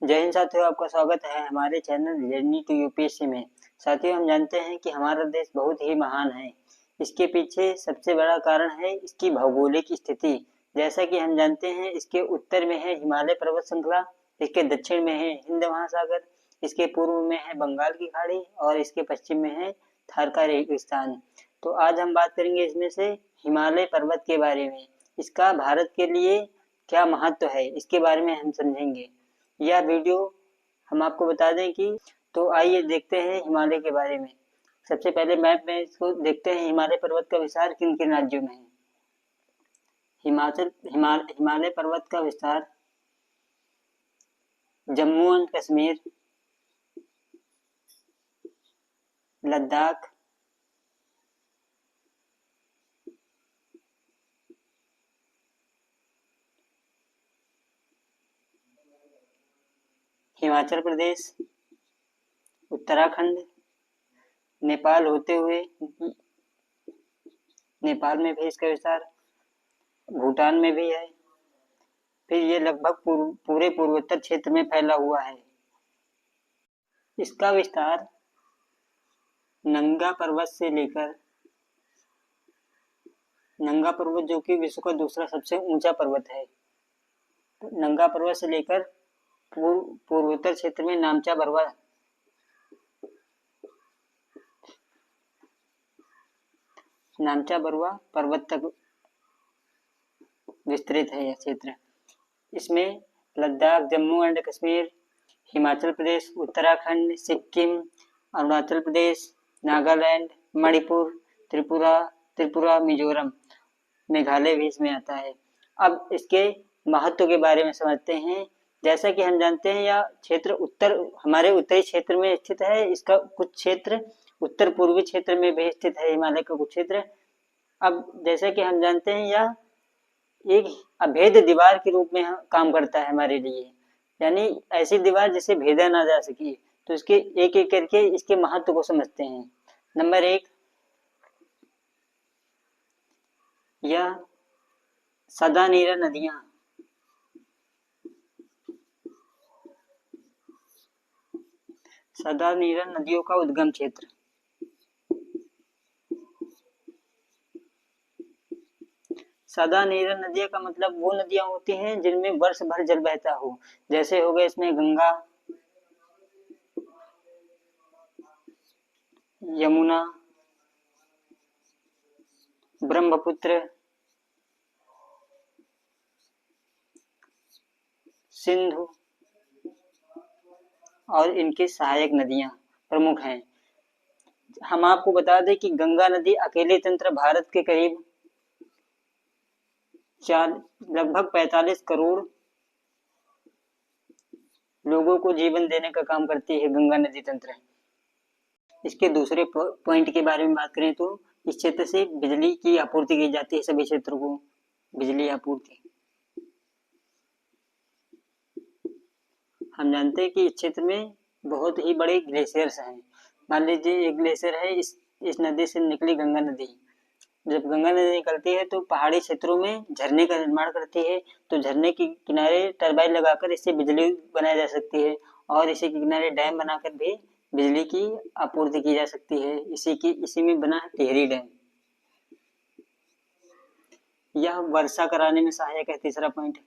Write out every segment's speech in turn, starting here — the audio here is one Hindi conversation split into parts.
जय हिंद साथियों, आपका स्वागत है हमारे चैनल जर्नी टू यूपीएससी में। साथियों, हम जानते हैं कि हमारा देश बहुत ही महान है। इसके पीछे सबसे बड़ा कारण है इसकी भौगोलिक स्थिति। जैसा कि हम जानते हैं, इसके उत्तर में है हिमालय पर्वत श्रृंखला, इसके दक्षिण में है हिंद महासागर, इसके पूर्व में है बंगाल की खाड़ी और इसके पश्चिम में है थार का रेगिस्तान। तो आज हम बात करेंगे इसमें से हिमालय पर्वत के बारे में। इसका भारत के लिए क्या महत्व है, इसके बारे में हम समझेंगे। यह वीडियो हम आपको बता दें कि तो आइए देखते हैं हिमालय के बारे में। सबसे पहले मैप में इसको देखते हैं, हिमालय पर्वत का विस्तार किन किन राज्यों में है। हिमालय पर्वत का विस्तार जम्मू एंड कश्मीर, लद्दाख, हिमाचल प्रदेश, उत्तराखंड, नेपाल होते हुए नेपाल में भी इसका विस्तार, भूटान में भी है। फिर ये लगभग पूरे पूर्वोत्तर क्षेत्र में फैला हुआ है। इसका विस्तार नंगा पर्वत से लेकर, नंगा पर्वत जो कि विश्व का दूसरा सबसे ऊंचा पर्वत है, तो नंगा पर्वत से लेकर पूर्वोत्तर क्षेत्र में नामचा बरुआ पर्वत तक विस्तृत है यह क्षेत्र। इसमें लद्दाख, जम्मू एंड कश्मीर, हिमाचल प्रदेश, उत्तराखंड, सिक्किम, अरुणाचल प्रदेश, नागालैंड, मणिपुर, त्रिपुरा, मिजोरम, मेघालय भी इसमें आता है। अब इसके महत्व के बारे में समझते हैं। जैसा कि हम जानते हैं, यह क्षेत्र हमारे उत्तरी क्षेत्र में स्थित है। इसका कुछ क्षेत्र उत्तर पूर्वी क्षेत्र में भी स्थित है, हिमालय का कुछ क्षेत्र। अब जैसा कि हम जानते हैं, यह एक अभेद दीवार के रूप में काम करता है हमारे लिए, यानी ऐसी दीवार जिसे भेदा ना जा सके। तो इसके एक एक करके इसके महत्व को समझते हैं। नंबर 1, यह सदानीरा नदियां, सदानीरा नदियों का उद्गम क्षेत्र। सदानीरा नदियां का मतलब वो नदियां होती हैं जिनमें वर्ष भर जल बहता हो। जैसे हो गए इसमें गंगा, यमुना, ब्रह्मपुत्र, सिंधु और इनकी सहायक नदियां प्रमुख हैं। हम आपको बता दें कि गंगा नदी अकेले तंत्र भारत के करीब लगभग 45 करोड़ लोगों को जीवन देने का काम करती है गंगा नदी तंत्र। इसके दूसरे पॉइंट के बारे में बात करें तो इस क्षेत्र से बिजली की आपूर्ति की जाती है, सभी क्षेत्रों को बिजली आपूर्ति। हम जानते हैं कि इस क्षेत्र में बहुत ही बड़े ग्लेशियर्स हैं। मान लीजिए एक ग्लेशियर है, इस नदी से निकली गंगा नदी। जब गंगा नदी निकलती है तो पहाड़ी क्षेत्रों में झरने का निर्माण करती है। तो झरने के किनारे टरबाइन लगाकर इससे बिजली बनाई जा सकती है और इसी के किनारे डैम बनाकर भी बिजली की आपूर्ति की जा सकती है। इसी में बना है टिहरी डैम। यह वर्षा कराने में सहायक है, तीसरा पॉइंट।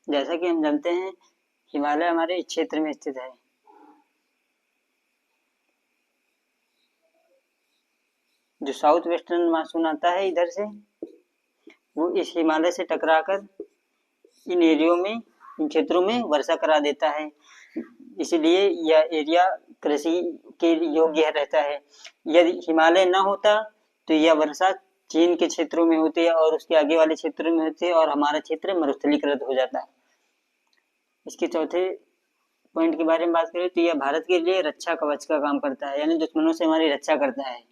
जैसा कि हम जानते हैं, हिमालय हमारे इस क्षेत्र में स्थित है। जो साउथ वेस्टर्न मानसून आता है इधर से, वो इस हिमालय से टकराकर इन एरियो में, इन क्षेत्रों में वर्षा करा देता है। इसलिए यह एरिया कृषि के योग्य रहता है। यदि हिमालय न होता तो यह वर्षा चीन के क्षेत्रों में होती है और उसके आगे वाले क्षेत्रों में होती है और हमारा क्षेत्र मरुस्थलीकृत हो जाता है। इसके चौथे पॉइंट के बारे में बात करें तो यह भारत के लिए रक्षा कवच का काम करता है, यानी दुश्मनों से हमारी रक्षा करता है।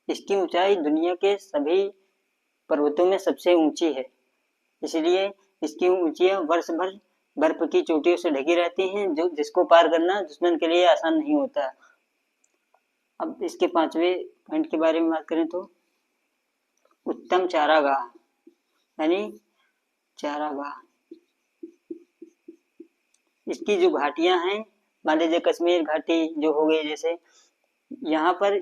इसकी ऊंचाई दुनिया के सभी पर्वतों में सबसे ऊंची है, इसलिए इसकी ऊंचाइयां वर्ष भर बर्फ की चोटियों से ढकी रहती हैं, जिसको पार करना दुश्मन के लिए आसान नहीं होता। अब इसके 5वें पॉइंट के बारे में बात करें तो उत्तम चारागाह, यानी चारागाह। इसकी जो घाटियां हैं, मान लीजिए कश्मीर घाटी जो हो गई, जैसे यहाँ पर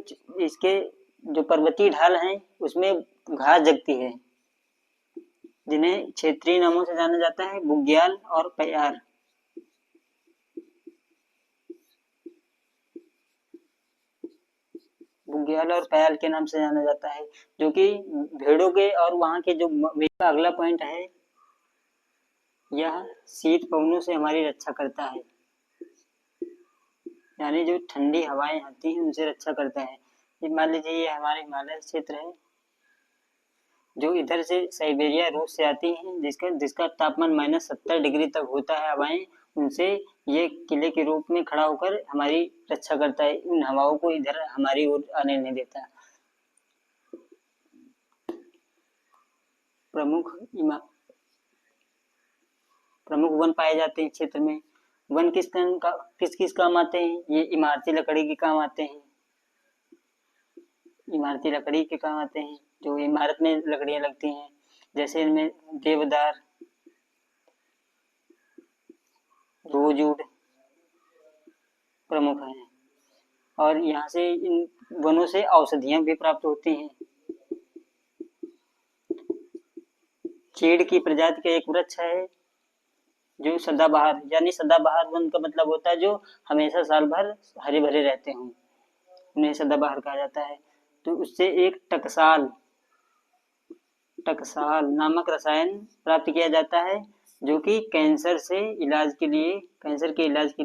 इसके जो पर्वतीय ढाल हैं उसमें घास जगती है, जिन्हें क्षेत्रीय नामों से जाना जाता है, बुग्याल और प्यार। बुग्याल और प्याल के नाम से जाना जाता है, जो कि भेड़ों के और वहाँ के जो अगला पॉइंट है, यह शीत पवनों से हमारी रक्षा करता है, यानी जो ठंडी हवाएं आती हैं उनसे रक्षा करता है। मान लीजिए ये हमारे हिमालय क्षेत्र है, जो इधर से साइबेरिया रूस से आती हैं, जिसका तापमान -70 डिग्री तक होता है हवाएं, उनसे ये किले के रूप में खड़ा होकर हमारी रक्षा करता है, उन हवाओं को इधर हमारी ओर आने नहीं देता। प्रमुख वन पाए जाते हैं क्षेत्र में। वन किस किस काम आते हैं? ये इमारती लकड़ी के काम आते हैं, इमारती लकड़ी के काम आते हैं, जो इमारत में लकड़ियां लगती हैं, जैसे इनमें देवदार, रोजवुड प्रमुख हैं। और यहाँ से इन वनों से औषधियां भी प्राप्त होती हैं। चीड़ की प्रजाति का एक वृक्ष है जो सदाबहार, यानी सदाबहार वन का मतलब होता है जो हमेशा साल भर हरे भरे रहते हों, उन्हें सदाबहार कहा जाता है। तो उससे एक टकसाल नामक रसायन प्राप्त किया जाता है, जो कि कैंसर के इलाज के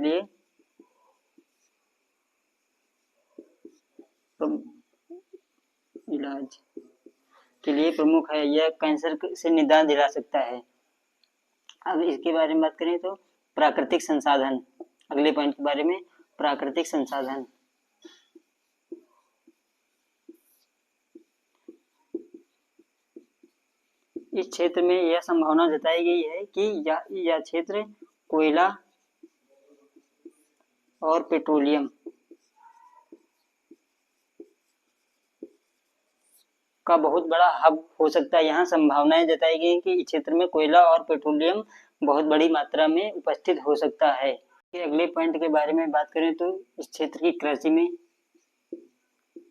लिए प्रमुख है। यह कैंसर से निदान दिला सकता है। अब इसके बारे में बात करें तो प्राकृतिक संसाधन, अगले पॉइंट के बारे में, प्राकृतिक संसाधन। इस क्षेत्र में यह संभावना जताई गई है कि यह क्षेत्र कोयला और पेट्रोलियम का बहुत बड़ा हब हो सकता है। यहाँ संभावनाएं जताई गई कि इस क्षेत्र में कोयला और पेट्रोलियम बहुत बड़ी मात्रा में उपस्थित हो सकता है। अगले पॉइंट के बारे में बात करें तो इस क्षेत्र की कृषि में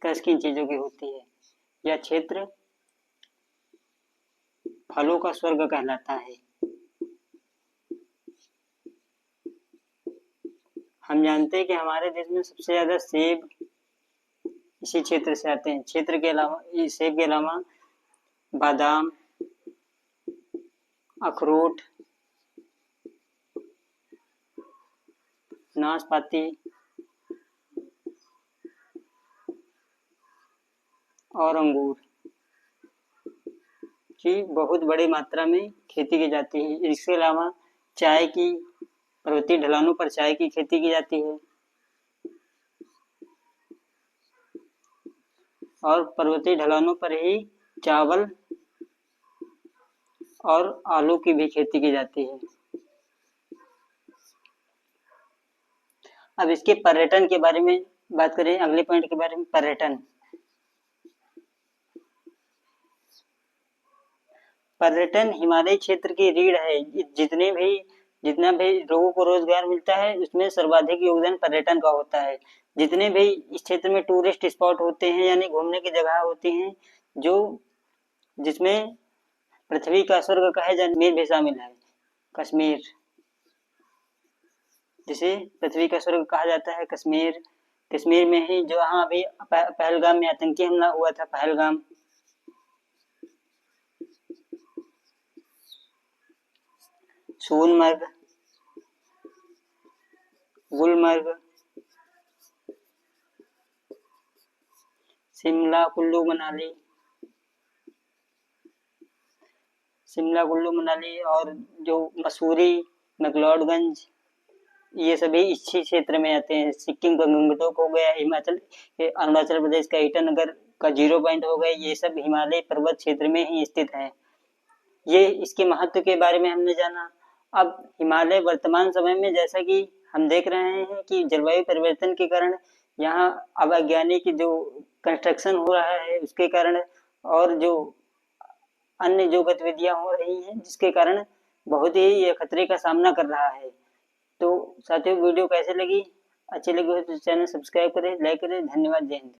किन चीजों की होती है? यह क्षेत्र फलों का स्वर्ग कहलाता है। हम जानते हैं कि हमारे देश में सबसे ज्यादा सेब इसी क्षेत्र से आते हैं। सेब के अलावा बादाम, अखरोट, नाशपाती और अंगूर की बहुत बड़ी मात्रा में खेती की जाती है। इसके अलावा चाय की, पर्वतीय ढलानों पर चाय की खेती की जाती है, और पर्वतीय ढलानों पर ही चावल और आलू की भी खेती की जाती है। अब इसके पर्यटन के बारे में बात करें, अगले पॉइंट के बारे में, पर्यटन हिमालय क्षेत्र की रीढ़ है। जितना भी लोगों को रोजगार मिलता है उसमें सर्वाधिक योगदान पर्यटन का होता है। जितने भी इस क्षेत्र में टूरिस्ट स्पॉट होते हैं, यानी घूमने की जगह होती हैं, जिसमें पृथ्वी का स्वर्ग कहे जाने भी शामिल है। कश्मीर, जिसे पृथ्वी का स्वर्ग कहा जाता है, कश्मीर में ही जो यहाँ अभी पहलगाम में आतंकी हमला हुआ था, पहलगाम, सोनमर्ग, गुलमर्ग, शिमला, कुल्लू मनाली और जो मसूरी, मैक्लोडगंज, ये सभी इसी क्षेत्र में आते हैं। सिक्किम का गंगटोक हो गया, अरुणाचल प्रदेश का ईटानगर का 0 पॉइंट हो गए, ये सब हिमालय पर्वत क्षेत्र में ही स्थित है। ये इसके महत्व के बारे में हमने जाना। अब हिमालय वर्तमान समय में, जैसा कि हम देख रहे हैं कि जलवायु परिवर्तन के कारण यहाँ अवैज्ञानिक जो कंस्ट्रक्शन हो रहा है उसके कारण और जो अन्य जो गतिविधियां हो रही हैं जिसके कारण बहुत ही ये खतरे का सामना कर रहा है। तो साथियों वीडियो कैसे लगी, अच्छी लगी हो तो चैनल सब्सक्राइब करें, लाइक करें। धन्यवाद। जय हिंद।